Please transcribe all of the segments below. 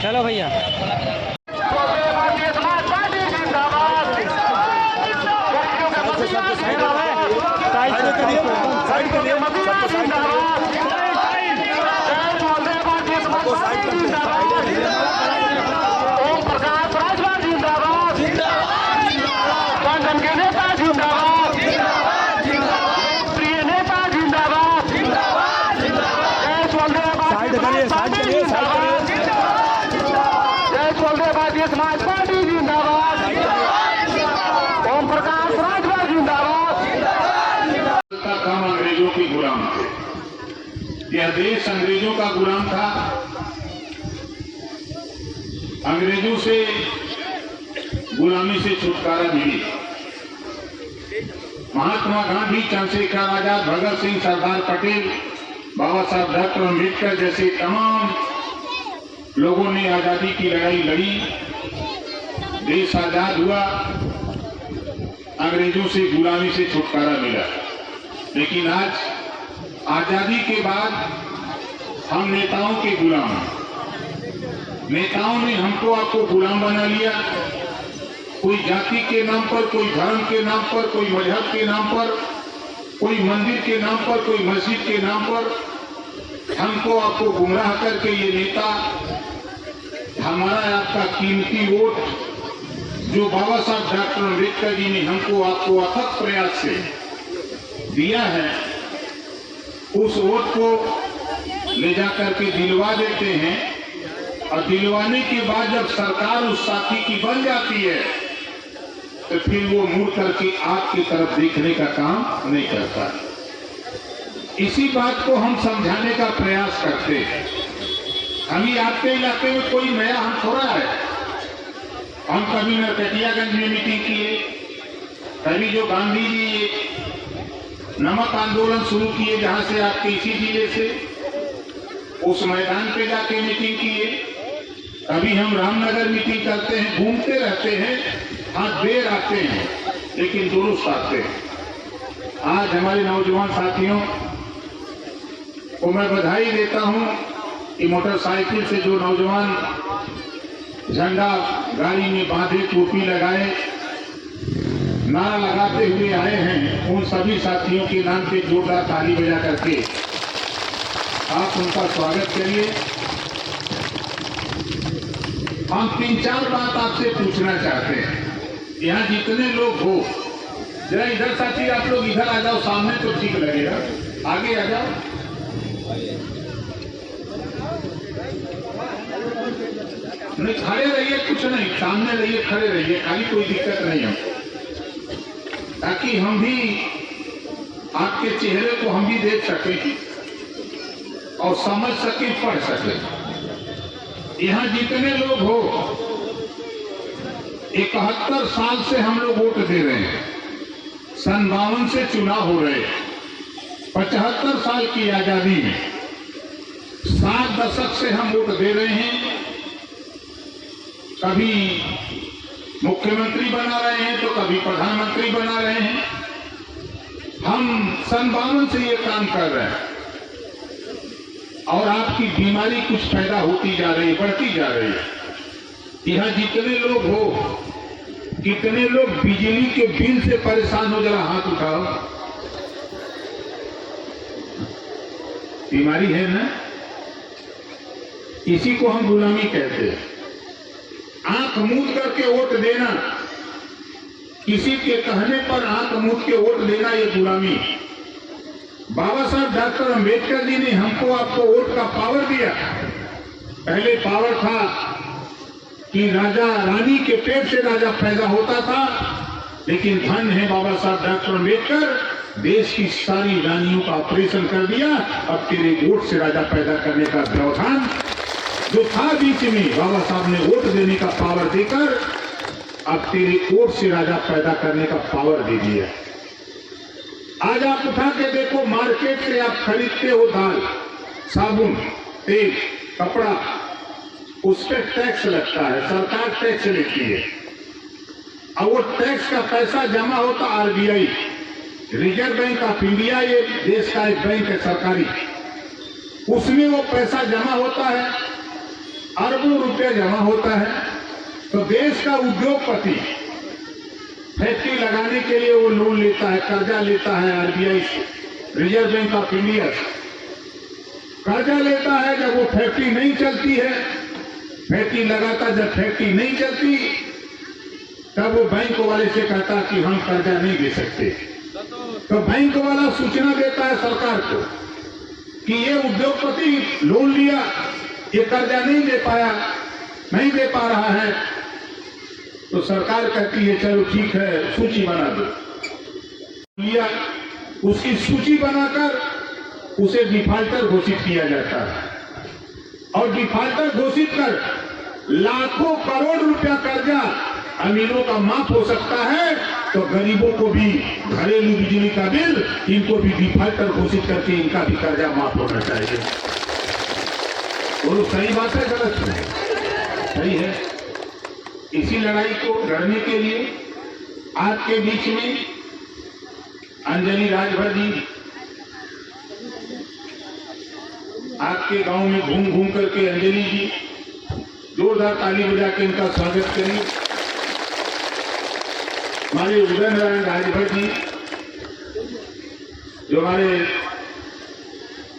चलो भैया। अंग्रेजों के गुलाम थे। यह देश अंग्रेजों का गुलाम था। अंग्रेजों से गुलामी से छुटकारा मिली। महात्मा गांधी, चंद्रशेखर आजाद, भगत सिंह, सरदार पटेल, बाबा साहब डॉक्टर अम्बेडकर जैसे तमाम लोगों ने आजादी की लड़ाई लड़ी। देश आजाद हुआ, अंग्रेजों से गुलामी से छुटकारा मिला। लेकिन आज आजादी के बाद हम नेताओं के गुलाम हैं। नेताओं ने हमको आपको गुलाम बना लिया। कोई जाति के नाम पर, कोई धर्म के नाम पर, कोई मजहब के नाम पर, कोई मंदिर के नाम पर, कोई मस्जिद के नाम पर हमको आपको गुमराह करके ये नेता हमारा आपका कीमती वोट जो बाबा साहब डॉक्टर अम्बेडकर जी ने हमको आपको अथक प्रयास से दिया है, उस वोट को ले जाकर के दिलवा देते हैं। और दिलवाने के बाद जब सरकार उस साथी की बन जाती है तो फिर वो मुड़ करके आपकी तरफ देखने का काम नहीं करता। इसी बात को हम समझाने का प्रयास करते हैं। हम ही आपके इलाके में कोई नया हम थोड़ा है। हम कभी नरकटियागंज में मीटिंग किए, कभी जो गांधी जी नमक आंदोलन शुरू किए जहां से आपके इसी जिले से, उस मैदान पे जाके मीटिंग किए। कभी हम रामनगर मीटिंग करते हैं, घूमते रहते हैं, हाँ देर आते हैं लेकिन दुरुस्त आते हैं। आज हमारे नौजवान साथियों को मैं बधाई देता हूं कि मोटरसाइकिल से जो नौजवान झंडा गाड़ी में बांधे, टोपी लगाए, नारा लगाते हुए आए हैं, उन सभी साथियों के नाम पे जोरदार ताली बजा करके आप उनका स्वागत करिए। हम 3-4 बात आपसे पूछना चाहते हैं। यहाँ जितने लोग हो, जरा इधर साथी आप लोग इधर आ जाओ, सामने तो ठीक लगेगा, आगे आ जाओ। नहीं खड़े रहिए, कुछ नहीं, सामने रहिए, खड़े रहिए, खाली कोई दिक्कत नहीं हमको, ताकि हम भी आपके चेहरे को हम भी देख सके और समझ सके, पढ़ सके। यहाँ जितने लोग हो, 71 साल से हम लोग वोट दे रहे हैं। सन 52 से चुनाव हो रहे हैं। 75 साल की आजादी में 7 दशक से हम वोट दे रहे हैं। कभी मुख्यमंत्री बना रहे हैं तो कभी प्रधानमंत्री बना रहे हैं। हम सन 52 से ये काम कर रहे हैं और आपकी बीमारी कुछ पैदा होती जा रही है, बढ़ती जा रही है। यहाँ जितने लोग हो, कितने लोग बिजली के बिल से परेशान हो, जरा हाथ उठाओ। बीमारी है ना, इसी को हम गुलामी कहते हैं। आंख मूंद करके वोट देना, किसी के कहने पर आंख मूंद के वोट देना, ये गुलामी। बाबा साहब डॉक्टर अम्बेडकर जी ने हमको आपको वोट का पावर दिया। पहले पावर था कि राजा रानी के पेट से राजा पैदा होता था, लेकिन धन है बाबा साहब डॉक्टर अम्बेडकर, देश की सारी रानियों का ऑपरेशन कर दिया। अब तेरे वोट से राजा पैदा करने का व्यवधान जो था बीच में, बाबा साहब ने वोट देने का पावर देकर अब तेरे वोट से राजा पैदा करने का पावर दे दिया। आज आप उठा के देखो, मार्केट से आप खरीदते हो दाल, साबुन, तेल, कपड़ा, उस पर टैक्स लगता है, सरकार टैक्स लेती है। और वो टैक्स का पैसा जमा होता RBI, reserve bank of India, ये देश का एक बैंक है सरकारी, उसमें वो पैसा जमा होता है। अरबों अरबों रुपया जमा होता है, तो देश का उद्योगपति फैक्ट्री लगाने के लिए वो लोन लेता है, कर्जा लेता है आरबीआई से, रिजर्व बैंक ऑफ इंडिया से कर्जा लेता है। जब वो फैक्ट्री नहीं चलती है, फैक्ट्री लगाता, जब फैक्ट्री नहीं चलती तब वो बैंक वाले से कहता कि हम कर्जा नहीं दे सकते। तो बैंक वाला सूचना देता है सरकार को कि ये उद्योगपति लोन लिया, ये कर्जा नहीं दे पाया, नहीं दे पा रहा है। तो सरकार कहती है चलो ठीक है, सूची बना दो। लिया, उसकी सूची बनाकर उसे डिफाल्टर घोषित किया जाता है और डिफाल्टर घोषित कर लाखों करोड़ रुपया कर्जा अमीरों का माफ हो सकता है, तो गरीबों को भी घरेलू बिजली का बिल, इनको भी डिफाल्टर घोषित करके इनका भी कर्जा माफ होना चाहिए। वो सही बात है, गलत है? सही है। इसी लड़ाई को लड़ने के लिए आपके बीच में अंजलि राजभर जी आपके गांव में घूम घूम करके, अंजलि जी जोरदार ताली बजा के इनका स्वागत करिए। हमारे उदय नारायण राजभर जी जो हमारे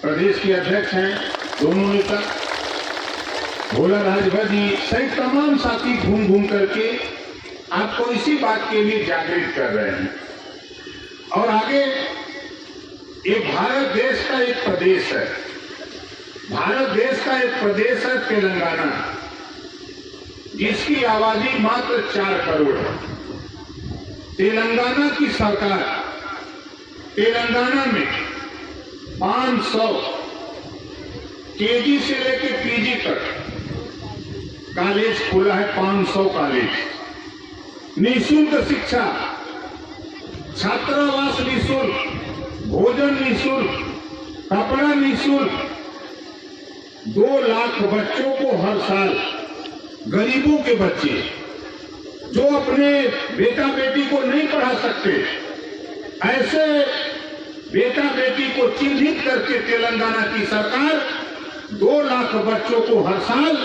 प्रदेश के अध्यक्ष हैं, दोनों नेता भोला राजभर जी सहित तमाम साथी घूम घूम करके आपको इसी बात के लिए जागृत कर रहे हैं। और आगे ये भारत देश का एक प्रदेश है, भारत देश का एक प्रदेश है तेलंगाना, जिसकी आबादी मात्र 4 करोड़ है। तेलंगाना की सरकार तेलंगाना में 500 केजी से लेकर पीजी तक कॉलेज खोला है। 500 कॉलेज, निःशुल्क शिक्षा, छात्रावास निःशुल्क, भोजन निःशुल्क, कपड़ा निःशुल्क। 2 लाख बच्चों को हर साल, गरीबों के बच्चे जो अपने बेटा बेटी को नहीं पढ़ा सकते, ऐसे बेटा बेटी को चिन्हित करके तेलंगाना की सरकार 2 लाख बच्चों को हर साल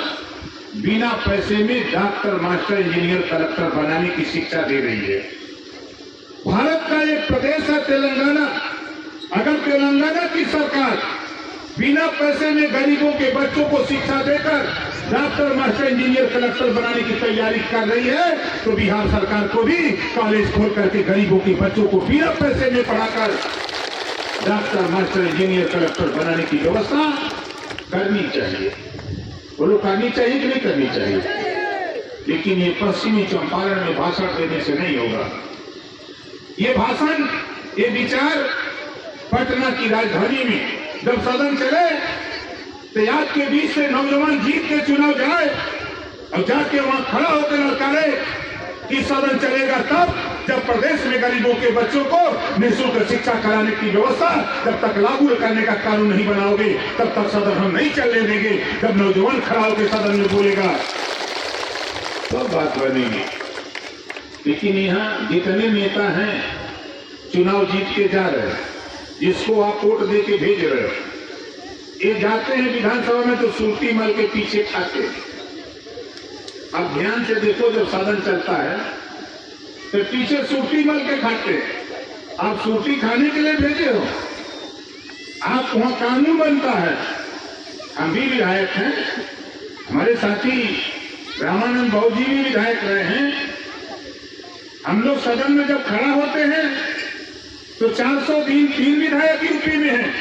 बिना पैसे में डॉक्टर, मास्टर, इंजीनियर, कलेक्टर बनाने की शिक्षा दे रही है। भारत का एक प्रदेश है तेलंगाना। अगर तेलंगाना की सरकार बिना पैसे में गरीबों के बच्चों को शिक्षा देकर डॉक्टर, मास्टर, इंजीनियर, कलेक्टर बनाने की तैयारी कर रही है, तो बिहार सरकार को भी कॉलेज खोल करके गरीबों के बच्चों को बिना पैसे में पढ़ाकर डॉक्टर, मास्टर, इंजीनियर, कलेक्टर बनाने की व्यवस्था करनी चाहिए। बोलो, करनी चाहिए कि नहीं करनी चाहिए? लेकिन ये पश्चिमी चंपारण में भाषण देने से नहीं होगा। ये भाषण, ये विचार पटना की राजधानी में जब सदन चले तो याद के बीच से नौजवान जीत के चुनाव जाए और जाके वहां खड़ा होकर ललकारे कि सदन चलेगा तब जब प्रदेश में गरीबों के बच्चों को निःशुल्क शिक्षा कराने की व्यवस्था जब तक लागू करने का कानून नहीं बनाओगे तब तक सदन हम नहीं चलने देंगे। जब नौजवान खड़ा होकर सदन में बोलेगा तो बात बनेगी। लेकिन यहाँ जितने नेता हैं चुनाव जीत के जा रहे हैं, जिसको आप वोट दे के भेज रहे हो, ये जाते हैं विधानसभा में तो सुर्ती मल के पीछे खाते हैं। अब ध्यान से देखो, जब सदन चलता है तो पीछे सुर्ती मल के खाते हैं। आप सुर्ती खाने के लिए भेजे हो, आप वहां कानून बनता है। हम भी विधायक हैं, हमारे साथी रामानंद बाबू जी भी विधायक रहे हैं। हम लोग सदन में जब खड़ा होते हैं तो 403 विधायक यूपी में हैं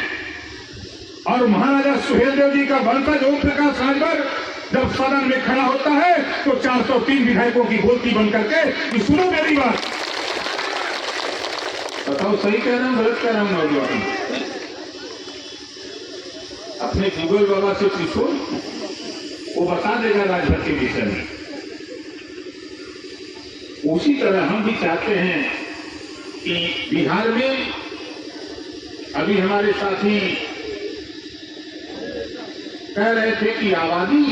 और महाराजा सुहेलदेव जी का वंशज ओम प्रकाश राजभर जब सदन में खड़ा होता है तो 403 विधायकों की बोलती बन करके सुनो मेरी बात। बताओ सही कह रहा हूं गलत कह रहा हूं? नौजवान अपने गूगल बाबा से पूछो, वो बता देगा राजभर के विषय में। उसी तरह हम भी चाहते हैं कि बिहार में अभी हमारे साथी कह रहे थे कि आबादी,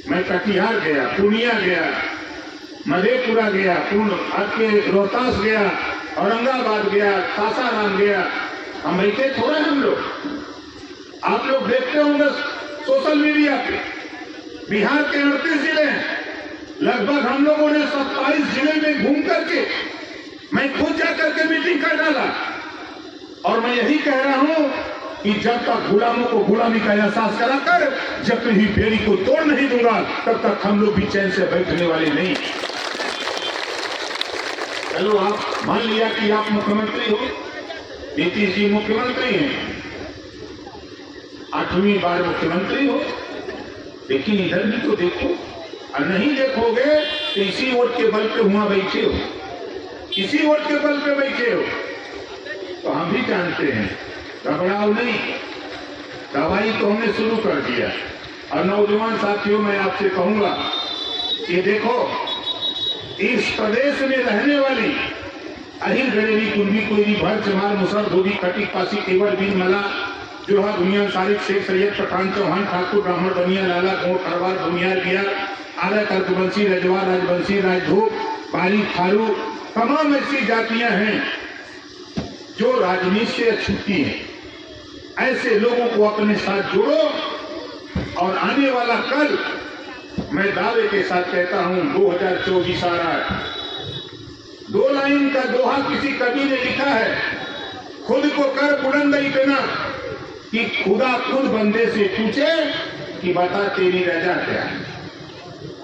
मैं कटिहार गया, पूर्णिया गया, मधेपुरा गया, आपके रोहतास गया, औरंगाबाद गया, सासाराम गया। हम बैठे थोड़े हम लोग, आप लोग देखते होंगे सोशल मीडिया पे बिहार के 38 जिले हैं, लगभग हम लोगों ने 27 जिले में घूम करके मैं खुद जाकर के मीटिंग कर डाला। और मैं यही कह रहा हूं कि जब तक गुलामों को गुलामी का एहसास कराकर जब तक ही बेड़ी को तोड़ नहीं दूंगा, तब तक हम लोग भी चैन से बैठने वाले नहीं। चलो, आप मान लिया कि आप मुख्यमंत्री हो, नीतीश जी मुख्यमंत्री हैं, 8वीं बार मुख्यमंत्री हो, लेकिन इधर भी तो देखो। और नहीं देखोगे तो इसी वोट के बल पे हुआ बैठे हो, इसी वोट के बल पे बैठे हो। तो हम भी जानते हैं, घबराओ नहीं, दवाई तो हमने शुरू कर दिया। और नौजवान साथियों, मैं आपसे कहूंगा कि देखो, इस प्रदेश में रहने वाली अहिर गणेरी कुंभी कोयरी भर चमार मुसर धोबी खटिक पासी केवल बीन मला जोहा दुनिया सारिक शेख सैयद पठान चौहान ठाकुर ब्राह्मण बनिया लाला गोड़ खरवार भूमियार बिहार आला कर्कवंशी रजवार राजवंशी राजधूप बारी थारू, तमाम ऐसी जातियां हैं जो राजनीति से छूटी हैं। ऐसे लोगों को अपने साथ जोड़ो और आने वाला कल, मैं दावे के साथ कहता हूं, 2024 आ रहा है। 2 लाइन का दोहा किसी कवि ने लिखा है, खुद को कर बुलंद इतना कि खुदा खुद बंदे से पूछे कि बता तेरी रजा क्या है।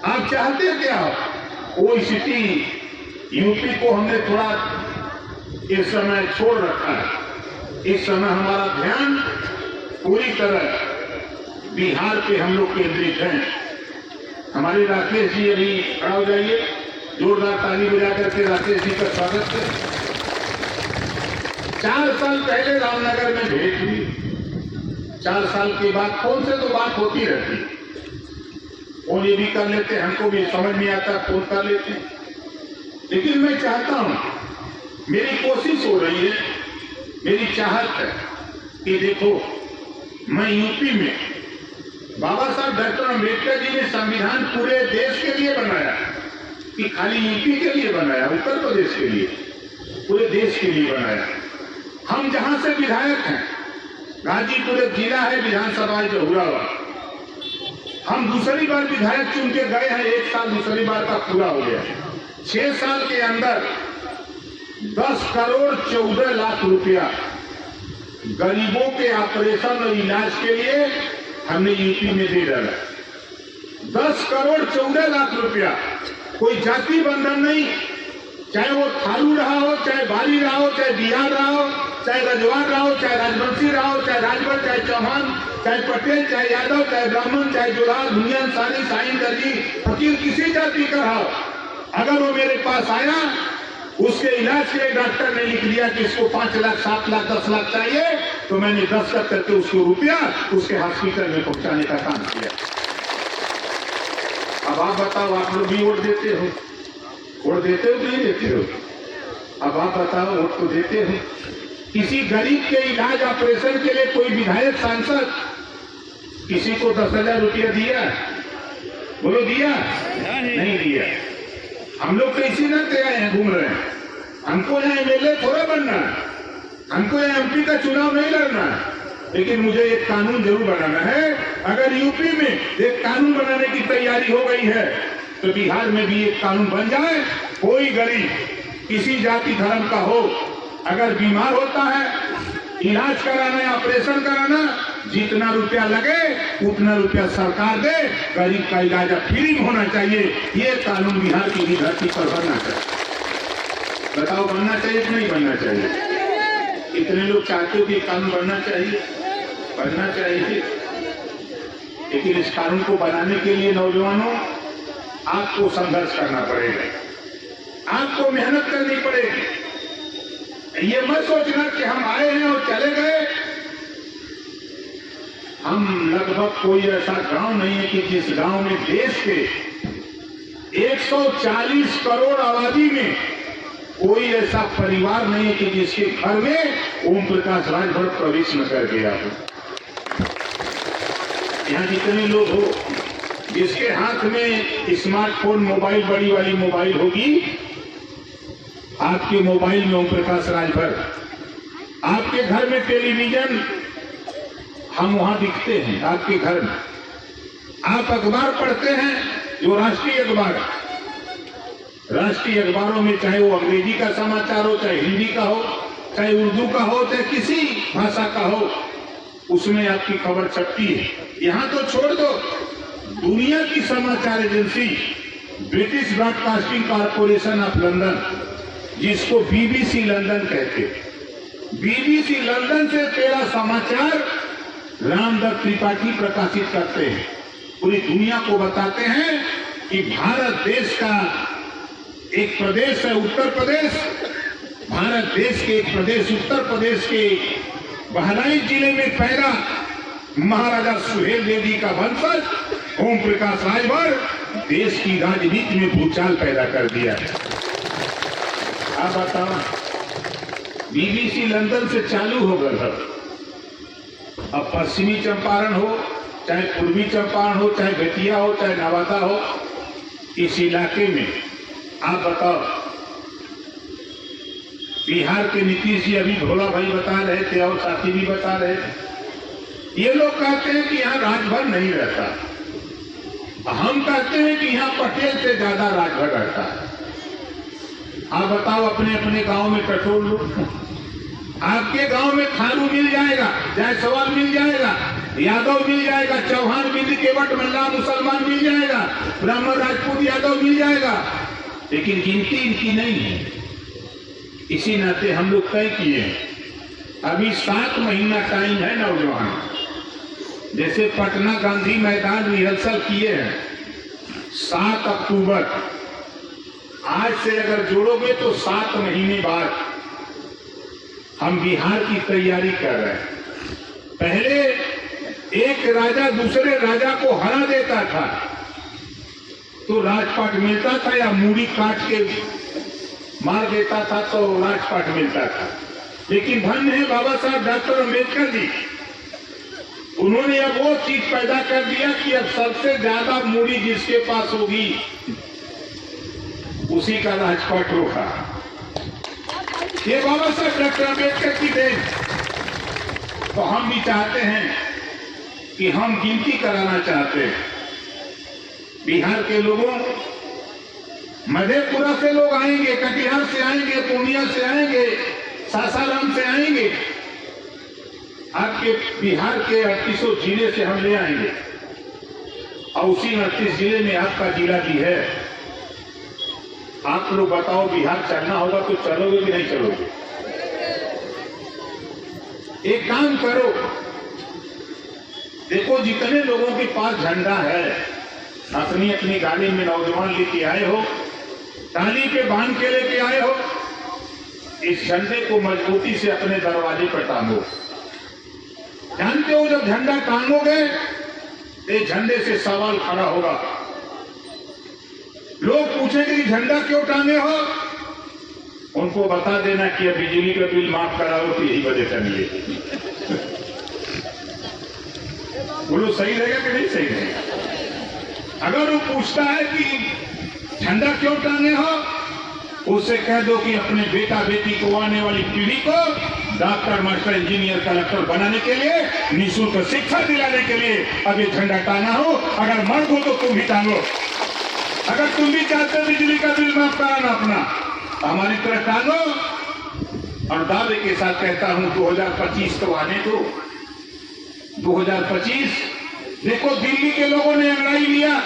आप चाहते क्या हो? वो स्थिति यूपी को हमने थोड़ा इस समय छोड़ रखा है। इस समय हमारा ध्यान पूरी तरह बिहार पे हम लोग केंद्रित हैं। हमारे राकेश जी अभी खड़ा हो जाइए, जोरदार ताली बजा करके राकेश जी का स्वागत करें। 4 साल पहले रामनगर में भेंट हुई। 4 साल के बाद फोन से तो बात होती रहती, फोन ये भी कर लेते, हमको भी समझ नहीं आता, फोन कर लेते। लेकिन मैं चाहता हूं, मेरी कोशिश हो रही है, मेरी चाहत है कि देखो, मैं यूपी में बाबा साहब डॉक्टर अम्बेडकर जी ने संविधान पूरे देश के लिए बनाया, कि खाली यूपी के लिए बनाया, उत्तर प्रदेश के लिए, पूरे देश के लिए बनाया। हम जहां से विधायक हैं, गाजीपुर एक जिला है, विधानसभा जहुरावा, हम दूसरी बार विधायक चुन के गए हैं। 1 साल दूसरी बार का पूरा हो गया। 6 साल के अंदर 10 करोड़ 14 लाख रुपया गरीबों के ऑपरेशन और इलाज के लिए हमने यूपी में दे डाला। 10 करोड़ 14 लाख रुपया। कोई जाति बंधन नहीं, चाहे वो थारू रहा हो, चाहे बाली रहा हो, चाहे बिहार रहा हो, चाहे रजवार रहा हो, चाहे राजवंशी रहा हो, चाहे राजभर, चाहे चौहान, चाहे पटेल, चाहे यादव, चाहे ब्राह्मण, चाहे जुलाल, भुनियान, सानी, साइन, दर्जी, फकीर, किसी जाति का रहा हो, अगर वो मेरे पास आया, उसके इलाज के लिए डॉक्टर ने लिख दिया कि इसको 5 लाख, 7 लाख, 10 लाख चाहिए, तो मैंने दस्तखत करके उसको रुपया उसके हॉस्पिटल में पहुंचाने का काम किया। अब आप बताओ, आप लोग भी वोट देते हो? वोट देते हो कि नहीं देते हो? अब आप बताओ, वोट तो देते हो। किसी गरीब के इलाज ऑपरेशन के लिए कोई विधायक सांसद किसी को 10,000 रुपया दिया? बोलो दिया? नहीं दिया। हम लोग तो इसी न आए हैं, घूम रहे हैं। हमको यहाँ एमएलए थोड़ा बनना है, हमको यहाँ एमपी का चुनाव नहीं लड़ना है, लेकिन मुझे एक कानून जरूर बनाना है। अगर यूपी में एक कानून बनाने की तैयारी हो गई है, तो बिहार में भी एक कानून बन जाए। कोई गरीब किसी जाति धर्म का हो, अगर बीमार होता है, इलाज कराना है, ऑपरेशन कराना, जितना रुपया लगे उतना रुपया सरकार दे, गरीब का इलाज फ्री में होना चाहिए। ये कानून बिहार की धरती पर बनना चाहिए। बताओ, बनना चाहिए कि नहीं बनना चाहिए? इतने लोग चाहते हो कि कानून बनना चाहिए, बनना चाहिए। लेकिन इस कानून को बनाने के लिए नौजवानों, आपको संघर्ष करना पड़ेगा, आपको मेहनत करनी पड़ेगी। ये मत सोचना कि हम आए हैं और चले गए। हम लगभग कोई ऐसा गांव नहीं है कि जिस गांव में देश के 140 करोड़ आबादी में कोई ऐसा परिवार नहीं है कि जिसके घर में ओम प्रकाश राजभर प्रवेश न कर गया हो। यहाँ जितने लोग हो, जिसके हाथ में स्मार्टफोन, मोबाइल, बड़ी वाली मोबाइल होगी, आपके मोबाइल में ओम प्रकाश राजभर, आपके घर में टेलीविजन, हम वहां दिखते हैं आपके घर में। आप अखबार पढ़ते हैं जो राष्ट्रीय अखबार है, राष्ट्रीय अखबारों में चाहे वो अंग्रेजी का समाचार हो, चाहे हिंदी का हो, चाहे उर्दू का हो, चाहे किसी भाषा का हो, उसमें आपकी खबर छपती है। यहां तो छोड़ दो, दुनिया की समाचार agency British broadcasting corporation of London, जिसको बीबीसी लंदन कहते हैं, बीबीसी लंदन से तेरा समाचार रामदत्त त्रिपाठी प्रकाशित करते हैं। पूरी दुनिया को बताते हैं कि भारत देश का एक प्रदेश है उत्तर प्रदेश, भारत देश के एक प्रदेश उत्तर प्रदेश के बहराइच जिले में पैदा महाराजा सुहेल देव जी का वंशज ओम प्रकाश राजभर देश की राजनीति में भूचाल पैदा कर दिया है। आप बताओ, बीबीसी लंदन से चालू हो गया। अब पश्चिमी चंपारण हो, चाहे पूर्वी चंपारण हो, चाहे बेतिया हो, चाहे नवादा हो, इस इलाके में आप बताओ, बिहार के नीतीश जी अभी भोला भाई बता रहे थे और साथी भी बता रहे थे, ये लोग कहते हैं कि यहाँ राजभर नहीं रहता, हम कहते हैं कि यहाँ पटेल से ज्यादा राजभर रहता है। आप बताओ, अपने अपने गांव में पेट्रोल लो, आपके गांव में खालू मिल जाएगा, जायसवाल मिल जाएगा, यादव मिल जाएगा, चौहान बिंद केवट मल्ला मुसलमान मिल जाएगा, ब्राह्मण राजपूत यादव मिल जाएगा, लेकिन गिनती इनकी नहीं है। इसी नाते हम लोग तय किए, अभी 7 महीना टाइम है नौजवान, जैसे पटना गांधी मैदान रिहर्सल किए हैं 7 अक्टूबर, आज से अगर जोड़ोगे तो 7 महीने बाद हम बिहार की तैयारी कर रहे हैं। पहले एक राजा दूसरे राजा को हरा देता था तो राजपाट मिलता था, या मूड़ी काट के मार देता था तो राजपाट मिलता था। लेकिन धन्य है बाबा साहब डॉक्टर अम्बेडकर जी, उन्होंने अब वो चीज पैदा कर दिया कि अब सबसे ज्यादा मूड़ी जिसके पास होगी उसी का राजपाट होगा। ये बाबा साहब डॉक्टर अम्बेडकर की देन। तो हम भी चाहते हैं कि हम गिनती कराना चाहते हैं बिहार के लोगों, मधेपुरा से लोग आएंगे, कटिहार से आएंगे, पूर्णिया से आएंगे, सासाराम से आएंगे, आपके बिहार के 38 जिले से हम ले आएंगे और उसी 38 जिले में आपका जिला भी है। आप लोग बताओ, बिहार चलना होगा तो चलोगे कि नहीं चलोगे? एक काम करो, देखो जितने लोगों के पास झंडा है, अपनी अपनी गाड़ी में नौजवान लेके आए हो, टाली पे बांध के लेके आए हो, इस झंडे को मजबूती से अपने दरवाजे पर टांगो। जानते हो, जब झंडा टांगोगे तो झंडे से सवाल खड़ा होगा, लोग पूछेंगे कि झंडा क्यों टांगे हो, उनको बता देना कि अब बिजली का बिल माफ कराओ तो यही वजह टांगिए। बोलो सही रहेगा कि नहीं सही रहेगा? अगर वो पूछता है कि झंडा क्यों टांगे हो, उससे कह दो कि अपने बेटा बेटी को, आने वाली पीढ़ी को डॉक्टर, मास्टर, इंजीनियर, कलेक्टर बनाने के लिए, निःशुल्क शिक्षा दिलाने के लिए अब ये झंडा टांगा हो। अगर मर्द हो तो तुम भी टांगो, अगर तुम भी चाहते बिजली का बिल माफ कराना अपना, हमारी तरह टांगो। और दावे के साथ कहता हूं 2025 तो आने दो। 2025 देखो, दिल्ली के लोगों ने अंगड़ाई लिया,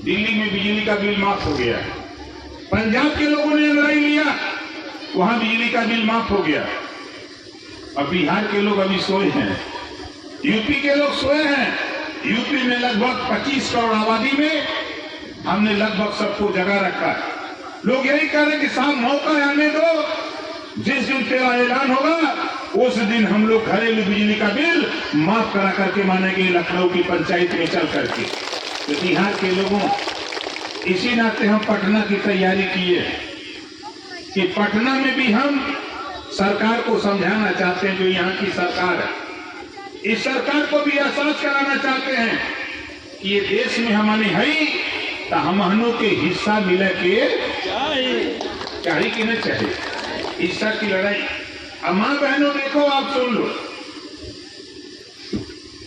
दिल्ली में बिजली का बिल माफ हो गया। पंजाब के लोगों ने अंगड़ाई लिया, वहां बिजली का बिल माफ हो गया। अब बिहार के लोग अभी सोए हैं, यूपी के लोग सोए हैं। यूपी में लगभग 25 करोड़ आबादी में हमने लगभग सबको जगह रखा है। लोग यही कह रहे हैं कि साहब मौका आने दो, जिस दिन तेरा ऐलान होगा उस दिन हम लोग घरेलू बिजली का बिल माफ करा करके मानेंगे, लखनऊ की पंचायत में चल करके। तो बिहार के लोगों, इसी नाते हम पटना की तैयारी किए कि पटना में भी हम सरकार को समझाना चाहते हैं, जो यहाँ की सरकार है, इस सरकार को भी एहसास कराना चाहते हैं कि ये देश में हमारे है तो हमनों के हिस्सा मिले के चाहिए कि नहीं चाहिए, हिस्सा की लड़ाई। अब मां बहनों देखो, आप सुन लो,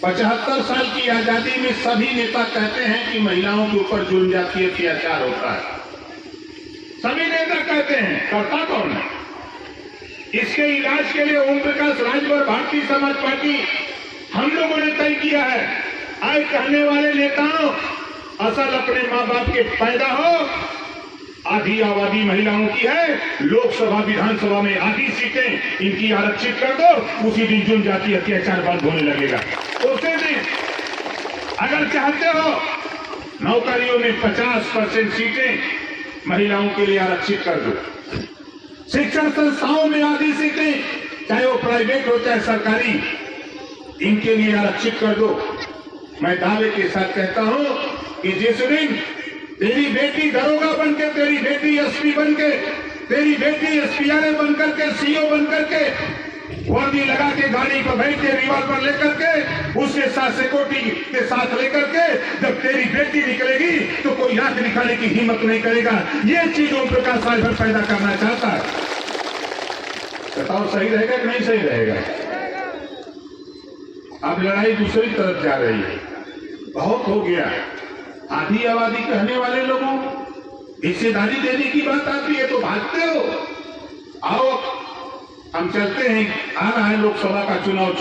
75 साल की आजादी में सभी नेता कहते हैं कि महिलाओं के ऊपर जुल्म जातीय अत्याचार होता है। सभी नेता कहते हैं, करता कौन है? इसके इलाज के लिए ओम प्रकाश राजभर भारतीय समाज पार्टी हम लोगों ने तय किया है। आए कहने वाले नेताओं, असल अपने माँ बाप के पैदा हो, आधी आबादी महिलाओं की है, लोकसभा विधानसभा में आधी सीटें इनकी आरक्षित कर दो, उसी दिन जुल्म जातीय अत्याचार बंद होने लगेगा। उसी दिन अगर चाहते हो नौकरियों में 50% सीटें महिलाओं के लिए आरक्षित कर दो, शिक्षण संस्थाओं में आधी सीटें, चाहे वो प्राइवेट हो चाहे सरकारी, इनके लिए आरक्षित कर दो। मैं दावे के साथ कहता हूं कि जिस दिन तेरी बेटी दरोगा बनके, तेरी बेटी एसपी बनके, तेरी बेटी एसपीआरए बनकर के, सीओ बनकर के, वर्दी लगा के गाड़ी पर बैठ के, रिवॉल्वर लेकर के, उसके साथ सिक्योरिटी के साथ लेकर के जब तेरी बेटी निकलेगी तो कोई आंख दिखाने की हिम्मत नहीं करेगा। ये चीज ओम प्रकाश राजभर पैदा करना चाहता है। बताओ सही रहेगा कि नहीं सही रहेगा? अब लड़ाई दूसरी तरफ जा रही है। बहुत हो गया। आधी आबादी कहने वाले लोगों हिस्सेदारी देने की बात आती है तो भागते हो। आओ हम चलते हैं। आ रहा है लोकसभा का चुनाव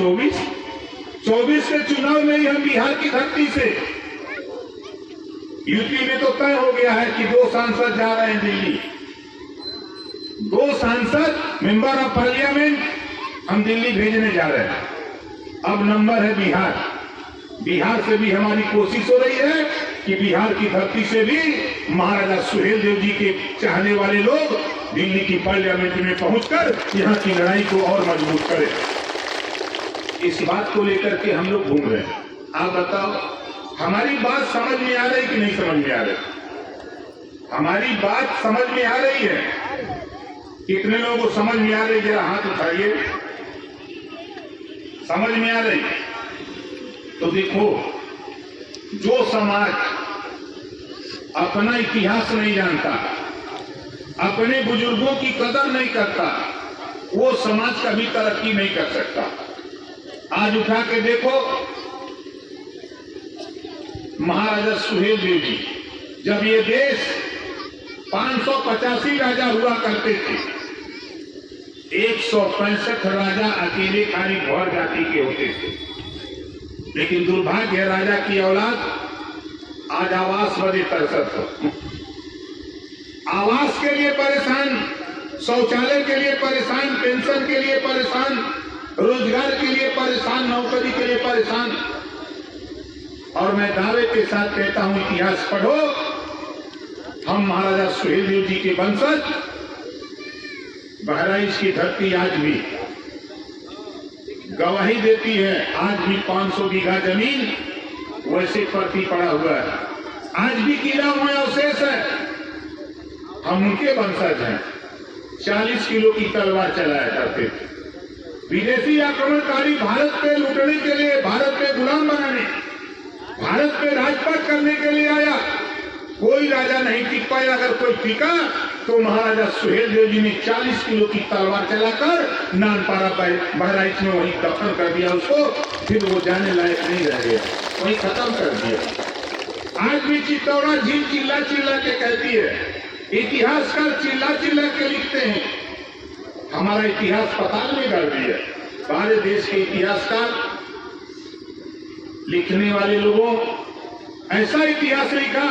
24 के चुनाव में ही हम बिहार की धरती से, यूपी में तो तय हो गया है कि 2 सांसद जा रहे हैं दिल्ली, 2 सांसद मेंबर ऑफ पार्लियामेंट हम दिल्ली भेजने जा रहे हैं। अब नंबर है बिहार। बिहार से भी हमारी कोशिश हो रही है कि बिहार की धरती से भी महाराजा सुहेलदेव जी के चाहने वाले लोग दिल्ली की पार्लियामेंट में पहुंचकर यहां की लड़ाई को और मजबूत करें। इस बात को लेकर के हम लोग घूम रहे हैं। आप बताओ, हमारी बात समझ में आ रही कि नहीं समझ में आ रही? हमारी बात समझ में आ रही है? कितने लोगों को समझ में आ रही? जरा हाथ उठाइए। समझ में आ रही? तो देखो, जो समाज अपना इतिहास नहीं जानता, अपने बुजुर्गों की कदर नहीं करता, वो समाज कभी तरक्की नहीं कर सकता। आज उठा के देखो, महाराजा सुहेलदेव जी, जब ये देश 585 राजा हुआ करते थे, 165 राजा अकेले खाली भौर जाति के होते थे। लेकिन दुर्भाग्य, राजा की औलाद आज आवास बदे तरसत हो। आवास के लिए परेशान, शौचालय के लिए परेशान, पेंशन के लिए परेशान, रोजगार के लिए परेशान, नौकरी के लिए परेशान। और मैं दावे के साथ कहता हूं, इतिहास पढ़ो। हम महाराजा सुहेलदेव जी के वंशज, बहराइच की धरती आज भी गवाही देती है। आज भी 500 बीघा जमीन वैसे परती पड़ा हुआ है, आज भी किला हुआ अवशेष है। हम उनके वंशज हैं। 40 किलो की तलवार चलाया करते थे। विदेशी आक्रमणकारी भारत पे लूटने के लिए, भारत पे गुलाम बनाने, भारत पे राजपाट करने के लिए आया। कोई राजा नहीं टिक पाया। अगर कोई टिका तो महाराजा सुहेलदेव जी ने 40 किलो की तलवार चलाकर नानपारा बहराइच में वहीं दफन कर दिया उसको। फिर वो जाने लायक नहीं रह गया, वहीं खत्म कर दिया। आज भी चित्तौड़ा झील चिल्ला चिल्ला के कहती है, इतिहासकार चिल्ला चिल्ला के लिखते हैं। हमारा इतिहास पताल में गड़ दिया। सारे देश के इतिहासकार, लिखने वाले लोगों ऐसा इतिहास लिखा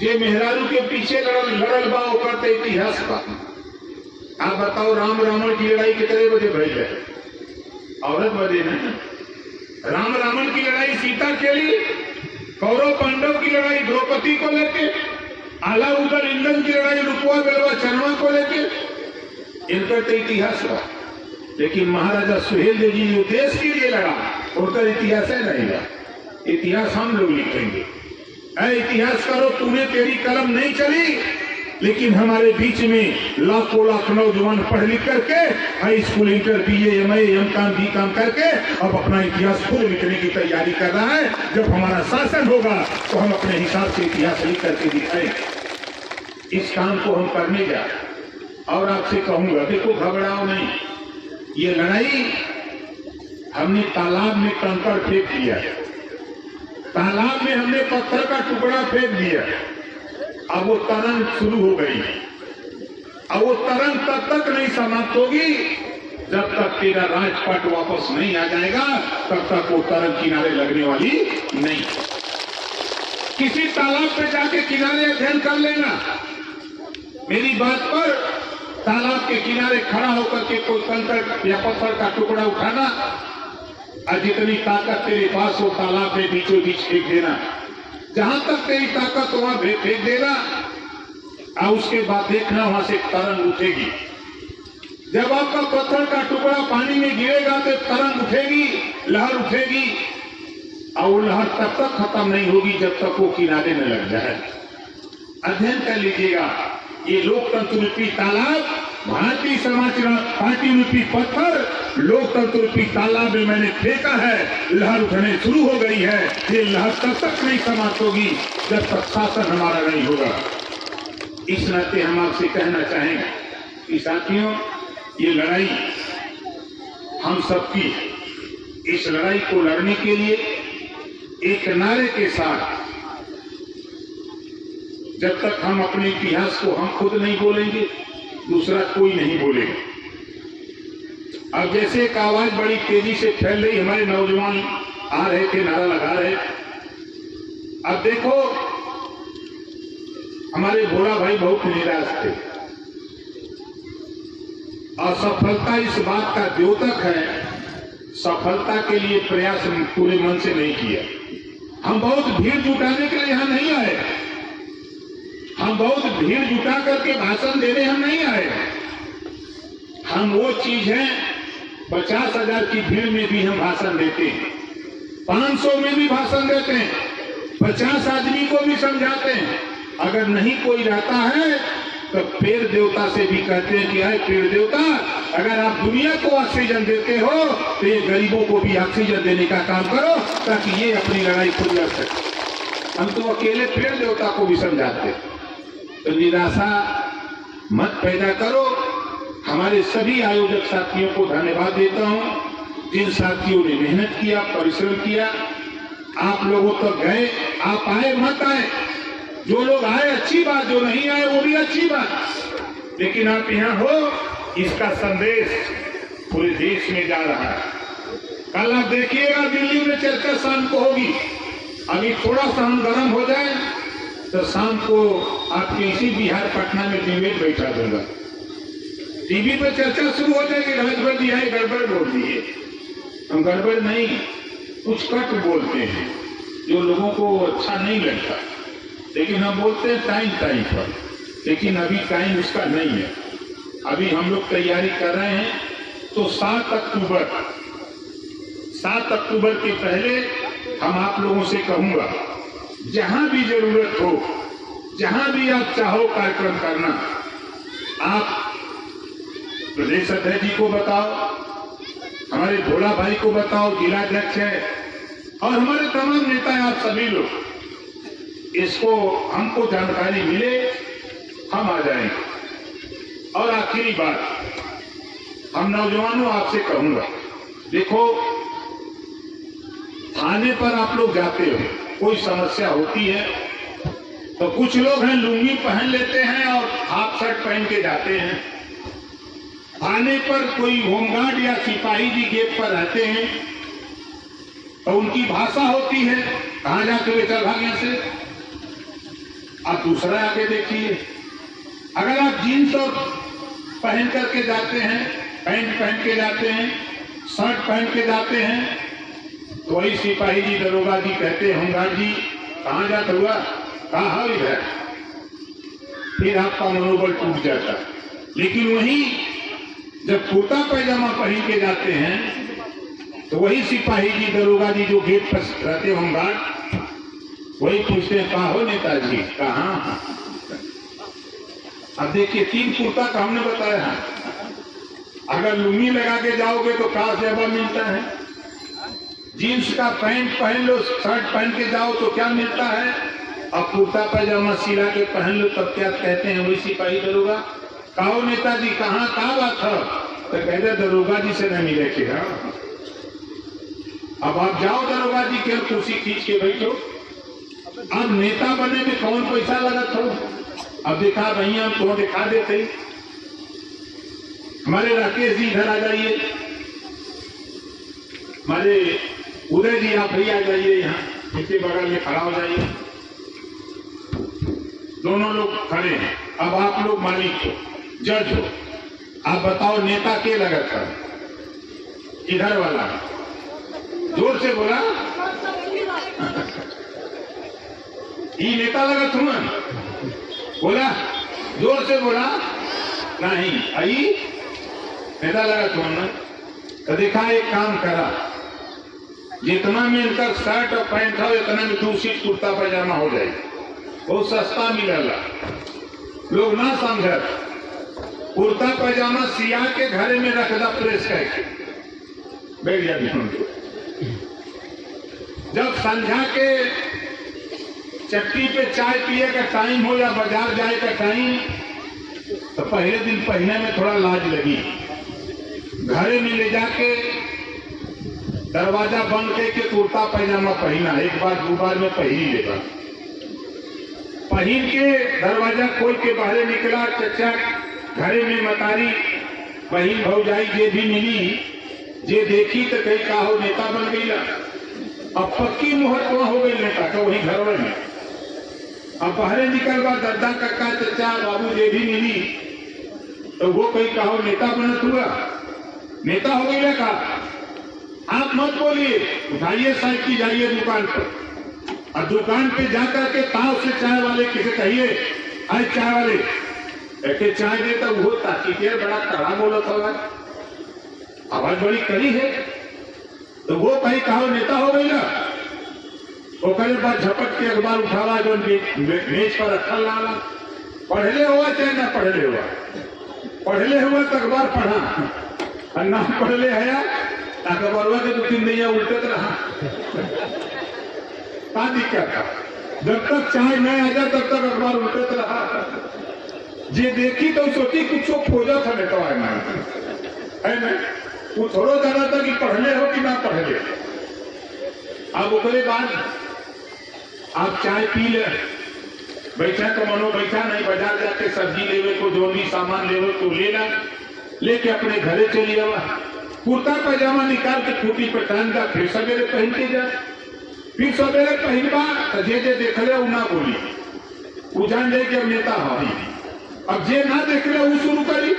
जे मेहरारू के पीछे लड़ल बा करते इतिहास बा। आप बताओ, राम रावण की लड़ाई कितने बजे भई है? औरत बजे नहीं। राम रावण की लड़ाई सीता के लिए, कौरव पांडव की लड़ाई द्रौपदी को लेके, आला उदल इंदन की लड़ाई रुपवा बेलवा चरवा को लेके, इनका तो इतिहास बा। लेकिन महाराजा सुहेलदेव जी जो देश के लिए लड़ा, उनका इतिहास है नहीं बा। इतिहास हम लोग लिखेंगे। इतिहास करो, तूने तेरी कलम नहीं चली, लेकिन हमारे बीच में लाखों लाख नौजवान पढ़ लिख करके high school, inter, BA, MA, MCom, BCom करके अब अपना इतिहास खुद लिखने की तैयारी कर रहा है। जब हमारा शासन होगा तो हम अपने हिसाब से इतिहास लिख करके दिखाएंगे। इस काम को हम करने जा। और आपसे कहूंगा, देखो घबराओ नहीं। ये लड़ाई हमने तालाब में कंकड़ फेंक दिया, तालाब में हमने पत्थर का टुकड़ा फेंक दिया। अब वो तरंग शुरू हो गई। अब वो तरंग तब तक नहीं समाप्त होगी जब तक तेरा राजपट वापस नहीं आ जाएगा, तब तक वो तरंग किनारे लगने वाली नहीं। किसी तालाब पे जाके किनारे अध्ययन कर लेना। मेरी बात पर तालाब के किनारे खड़ा होकर के कोई कंकड़ या पत्थर का टुकड़ा उठाना और जितनी ताकत तेरे पास हो तालाब में बीचों बीच फेंक देना। जहां तक तेरी ताकत वहां फेंक देना और उसके बाद देखना वहां से तरंग उठेगी। जब आपका पत्थर का टुकड़ा पानी में गिरेगा तो तरंग उठेगी, लहर उठेगी और वो लहर तब तक खत्म नहीं होगी जब तक वो किनारे न लग जाए। अध्ययन कर लीजिएगा, ये लोकतंत्र रूपी तालाब, भारतीय समाज पार्टी रूपी पत्थर लोकतंत्र रूपी तालाब में मैंने फेंका है, लहर उठने शुरू हो गई है। ये लहर तब तक नहीं समाप्त होगी जब तक शासन हमारा नहीं होगा। इस नाते हम आपसे कहना चाहेंगे कि साथियों, ये लड़ाई हम सबकी है। इस लड़ाई को लड़ने के लिए एक नारे के साथ जब तक हम अपने इतिहास को हम खुद नहीं बोलेंगे, दूसरा कोई नहीं बोलेगा। अब जैसे एक आवाज बड़ी तेजी से फैल रही, हमारे नौजवान आ रहे थे, नारा लगा रहे। अब देखो, हमारे भोला भाई बहुत निराश थे और सफलता इस बात का द्योतक है, सफलता के लिए प्रयास पूरे मन से नहीं किया। हम बहुत भीड़ जुटाने के लिए यहां नहीं आए, हम बहुत भीड़ जुटा करके भाषण देने हम नहीं आए। हम वो चीज है, 50,000 की भीड़ में भी हम भाषण देते हैं, 500 में भी भाषण देते हैं, 50 आदमी को भी समझाते हैं। अगर नहीं कोई रहता है तो पेड़ देवता से भी कहते हैं कि आए पेड़ देवता, अगर आप दुनिया को ऑक्सीजन देते हो तो ये गरीबों को भी ऑक्सीजन देने का काम करो ताकि ये अपनी लड़ाई खुद लड़ सके। हम तो अकेले पेड़ देवता को भी समझाते। तो निराशा मत पैदा करो। हमारे सभी आयोजक साथियों को धन्यवाद देता हूं, जिन साथियों ने मेहनत किया, परिश्रम किया। आप लोगों तक गए, आप आए मत आए, जो लोग आए अच्छी बात, जो नहीं आए वो भी अच्छी बात, लेकिन आप यहाँ हो, इसका संदेश पूरे देश में जा रहा है। कल आप देखिएगा दिल्ली में चर्चा शाम को होगी। अभी थोड़ा सा हम गर्म हो जाए तो शाम को आपके इसी बिहार पटना में डिबेट बैठा दूंगा, टीवी पर चर्चा शुरू हो जाएगी। गड़बड़ जी है, गड़बड़ बोल दिए। हम गड़बड़ नहीं, कुछ कट बोलते हैं जो लोगों को अच्छा नहीं लगता, लेकिन हम बोलते हैं टाइम पर, लेकिन अभी टाइम उसका नहीं है। अभी हम लोग तैयारी कर रहे हैं। तो 7 अक्टूबर के पहले हम आप लोगों से कहूंगा, जहां भी जरूरत हो, जहां भी आप चाहो कार्यक्रम करना, आप प्रदेश अध्यक्ष जी को बताओ, हमारे भोला भाई को बताओ, जिलाध्यक्ष है, और हमारे तमाम नेता हैं, आप सभी लोग, इसको हमको जानकारी मिले, हम आ जाएंगे। और आखिरी बात, हम नौजवानों आपसे कहूंगा, देखो थाने पर आप लोग जाते हो, कोई समस्या होती है तो कुछ लोग हैं लुंगी पहन लेते हैं और हाफ शर्ट पहन के जाते हैं। थाने पर कोई होमगार्ड या सिपाही जी गेट पर रहते हैं तो उनकी भाषा होती है, कहां जाते हुए चल भाग यहाँ से। आप दूसरा आके देखिए, अगर आप जीन्स और पहन करके जाते हैं, पैंट पहन के जाते हैं, शर्ट पहन के जाते हैं, तो वही सिपाही जी, दरोगा जी कहते हैं, होमगार्ड जी कहाँ जाता हुआ, कहाँ इधर, फिर आपका मनोबल टूट जाता। लेकिन वही जब कुर्ता पैजामा पहन के जाते हैं तो वही सिपाही जी, दरोगा जी जो गेट पर रहते होमगार्ड, वही पूछते हैं, कहाँ हो नेताजी, कहाँ। अब देखिए 3 कुर्ता का हमने बताया है, अगर लुंगी लगा के जाओगे तो क्या जवाब मिलता है, जीन्स का पैंट पहन लो, शर्ट पहन के जाओ तो क्या मिलता है, अब कुर्ता पैजामा सिला के पहन लो तब क्या कहते हैं वही सिपाही दरोगा। कहो नेताजी कहाँ, क्या बात है, तो कहते दरोगा जी से नहीं मिले कि हाँ। अब आप जाओ दरोगा जी के कुर्सी खींच के बैठो। अब नेता बने में कौन पैसा लगत हो? अब दिखा भैया हम तो दिखा देते। हमारे राकेश जी इधर आ जाइए, हमारे उदय जी आप भी आ जाइए, यहाँ इसके बगल में खड़ा हो जाइए। दोनों लोग खड़े हैं। अब आप लोग मालिक हो, जज हो, आप बताओ नेता के लगा था? इधर वाला जोर से बोला। ये नेता लगा तुम्हें? बोला जोर से बोला। नहीं आई नेता लगा तुमने? तो देखा एक काम करा, जितना में इनका शर्ट और पैंट हो इतना में 2 सीट कुर्ता पैजामा हो जाए। बहुत सस्ता मिलेगा। लोग ना समझ, कुर्ता पैजामा सिया के घरे में रख दा प्रेस करके बैठ जाए। जब संध्या के चक्की पे चाय पिए का टाइम हो या बाजार जाए का टाइम, तो पहले दिन पहने में थोड़ा लाज लगी। घरे में ले जाके दरवाजा बंद करके कुर्ता पैजामा पहना, एक बार 2 बार में पहन लेगा। पहन के दरवाजा खोल के बाहर निकला, चचा घरे में मतारी बहन भौजाई जे भी मिली, जे देखी तो कहीं का हो नेता बन गई। अब पक्की मुहर तो हो गई नेता का वही घर में। अब बाहर निकल बा दादा कक्का चचा बाबू जे भी मिली, तो वो कहीं का हो नेता बनत हुआ, नेता हो गई का। आप मत बोलिए, उठाइए साइकिल जाइए दुकान पर, और दुकान पे जाकर के ताव से चाय वाले किसे कहिए, अरे चाय वाले एक चाय देता वो ताकि के बड़ा कड़ा बोला था, आवाज बड़ी कड़ी है। तो वो कहीं कहा नेता हो गई ना। वो कई बार झपट के अखबार उठावा जो मेज पर रखा लाला, पढ़ले हुआ चाहे ना पढ़ले हुआ, पढ़ले हुआ तो अखबार पढ़ा, और ना पढ़ले है अखबार के 2-3 दिन उल्टे रहा। क्या दिक्कत था? जब तक चाय नहीं आ जाए तब तक अखबार उल्टे रहा। जे देखी तो सोची कुछ खोजा था नेता है ना, वो थोड़ा जाना था कि पढ़ले हो कि ना पढ़ले। अब उसके बाद आप चाय पी ले, बैठा तो मनो बैठा नहीं, बाजार जाके सब्जी लेवे को जो भी सामान लेवे को लेना, लेके अपने घरे चलिए आवा। कुर्ता पैजामा निकाल के खूटी पे टांग दा, फिर सवेरे पहन के जा। फिर सवेरे पहनबा तो जे जे देख ले ना बोली, वो जान जाए कि अब नेता है। अब जे ना देख ले वो शुरू करी।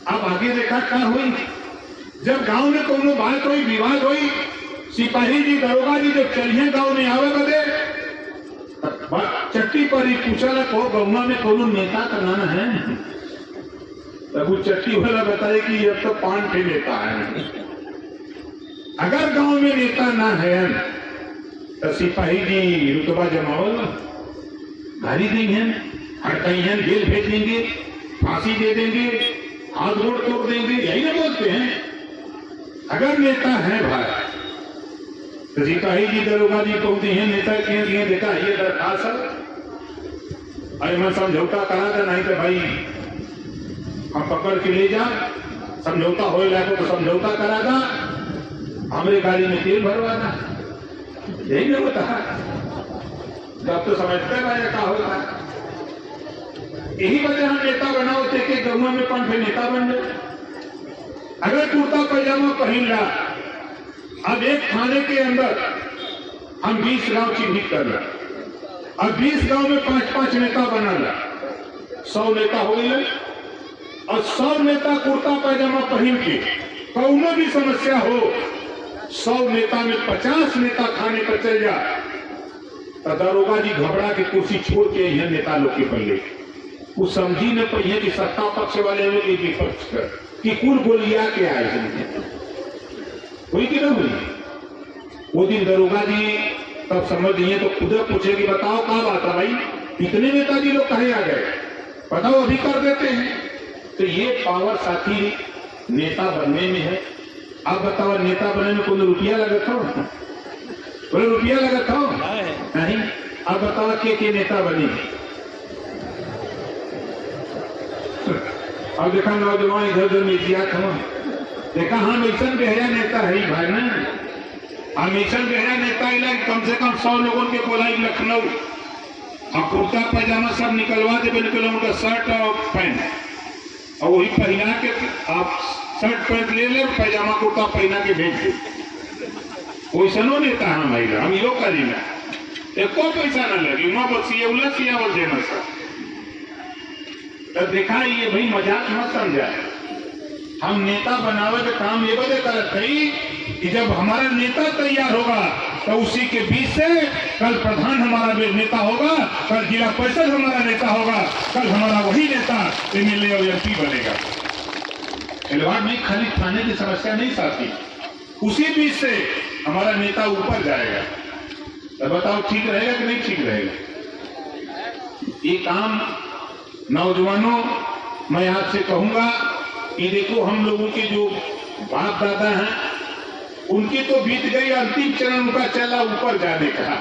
अब आगे देखा क्या हुई, जब गांव में कोनो बात हुई, विवाद हुई, सिपाही जी दरोगा जी जब चलिए गांव में आवे बदे, चट्टी पर ही पूछा को गौवा में कोनो नेता का नाम है? तब वो चट्टी वाला बताए कि अब तो 5 ठे नेता है। अगर गांव में नेता ना है तो सिपाही जी रुतबा जमावल भारी देंगे, हड़कई हैं, जेल भेज देंगे, फांसी दे देंगे, हाथ गोड़ तोड़ देंगे, यही ना बोलते हैं। अगर नेता है भाई तो सिपाही जी दरोगा जी कहते हैं नेता के लिए देखा ये दरखास्त, अरे मैं समझौता करा था, नहीं तो भाई हम पकड़ के ले जा, समझौता हो लाको तो समझौता करा था, हमारे गाड़ी में तेल भरवा था, यही नहीं होता। तो अब तो समझते हैं क्या होता है। यही वजह हम नेता बनाओ थे कि गौवा में 5 नेता बन जाए। अगर कुर्ता पैजामा पहन रहा, अब एक थाने के अंदर हम 20 गांव चिन्हित कर रहे, अब 20 गांव में 5-5 नेता बना ला, 100 नेता हो गए। और 100 नेता कुर्ता पैजामा पहन के कौनो भी समस्या हो, 100 नेता में 50 नेता थाने पर चल जा, तो दरोगा जी घबरा के कुर्सी छोड़ के यह नेता लोग के पल्ले वो समझी न पहिए कि सत्ता पक्ष वाले में कि विपक्ष कर कि कुल गोलिया के आए हुई कि ना हुई। वो दिन दरोगा जी तब समझ दिए तो खुद पूछे कि बताओ क्या बात है भाई, इतने नेताजी लोग कहीं आ गए, बताओ अभी कर देते हैं। तो ये पावर साथी नेता बनने में है। अब बताओ नेता बनने में कोई रुपया लगा था? बोले रुपया लगा था नहीं। अब बताओ के नेता बने? अब देखा नौजवान इधर उधर मीडिया था, देखा हाँ ऐसा बेहया नेता है भाई ना, मिशन गहरा नेता इला कम से कम 100 लोगों के बोलाई लखनऊ और कुर्ता पैजामा सब निकलवा दे बिल्कुल उनका शर्ट और पैंट और वही पहना के आप शर्ट पैंट ले ले पैजामा कुर्ता पहना के भेज दे। वैसनो नेता हम यो करी ना एको पैसा न लगी वहां बसिए उलसियावल देना सर तो देखा ये भाई मजाक मत समझा। हम नेता बनावे के काम ये बदे करत हई कि जब हमारा नेता तैयार होगा तो उसी के बीच से कल प्रधान हमारा नेता होगा, कल जिला परिषद हमारा नेता होगा, कल हमारा वही नेता एमएलए और एमपी बनेगा। खिलवाड़ नहीं, खाली थाने की समस्या नहीं साथी, उसी बीच से हमारा नेता ऊपर जाएगा। तो बताओ ठीक रहेगा कि नहीं ठीक रहेगा? ये काम नौजवानों मैं आपसे कहूंगा कि देखो हम लोगों के जो बाप दादा हैं उनकी तो बीत गई, अंतिम चरण उनका चला ऊपर जाने का,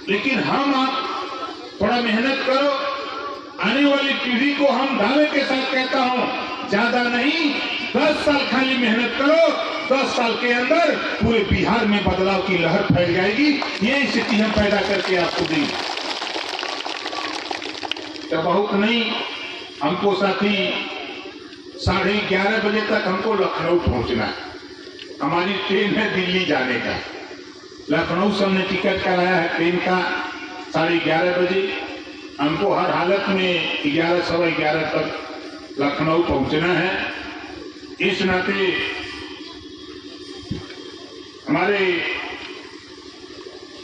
लेकिन हम आप थोड़ा मेहनत करो। आने वाली पीढ़ी को हम दावे के साथ कहता हूं ज्यादा नहीं 10 साल खाली मेहनत करो, 10 साल के अंदर पूरे बिहार में बदलाव की लहर फैल जाएगी। ये स्थिति हम पैदा करके आपको देंगे। तो बहुत नहीं, हमको साथी 11:30 बजे तक हमको लखनऊ पहुंचना है। हमारी ट्रेन है दिल्ली जाने का। लखनऊ से हमने टिकट कराया है ट्रेन का 11:30 बजे। हमको हर हालत में 11 सवा 11 तक लखनऊ पहुंचना है। इस नाते हमारे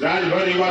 राजभर युवा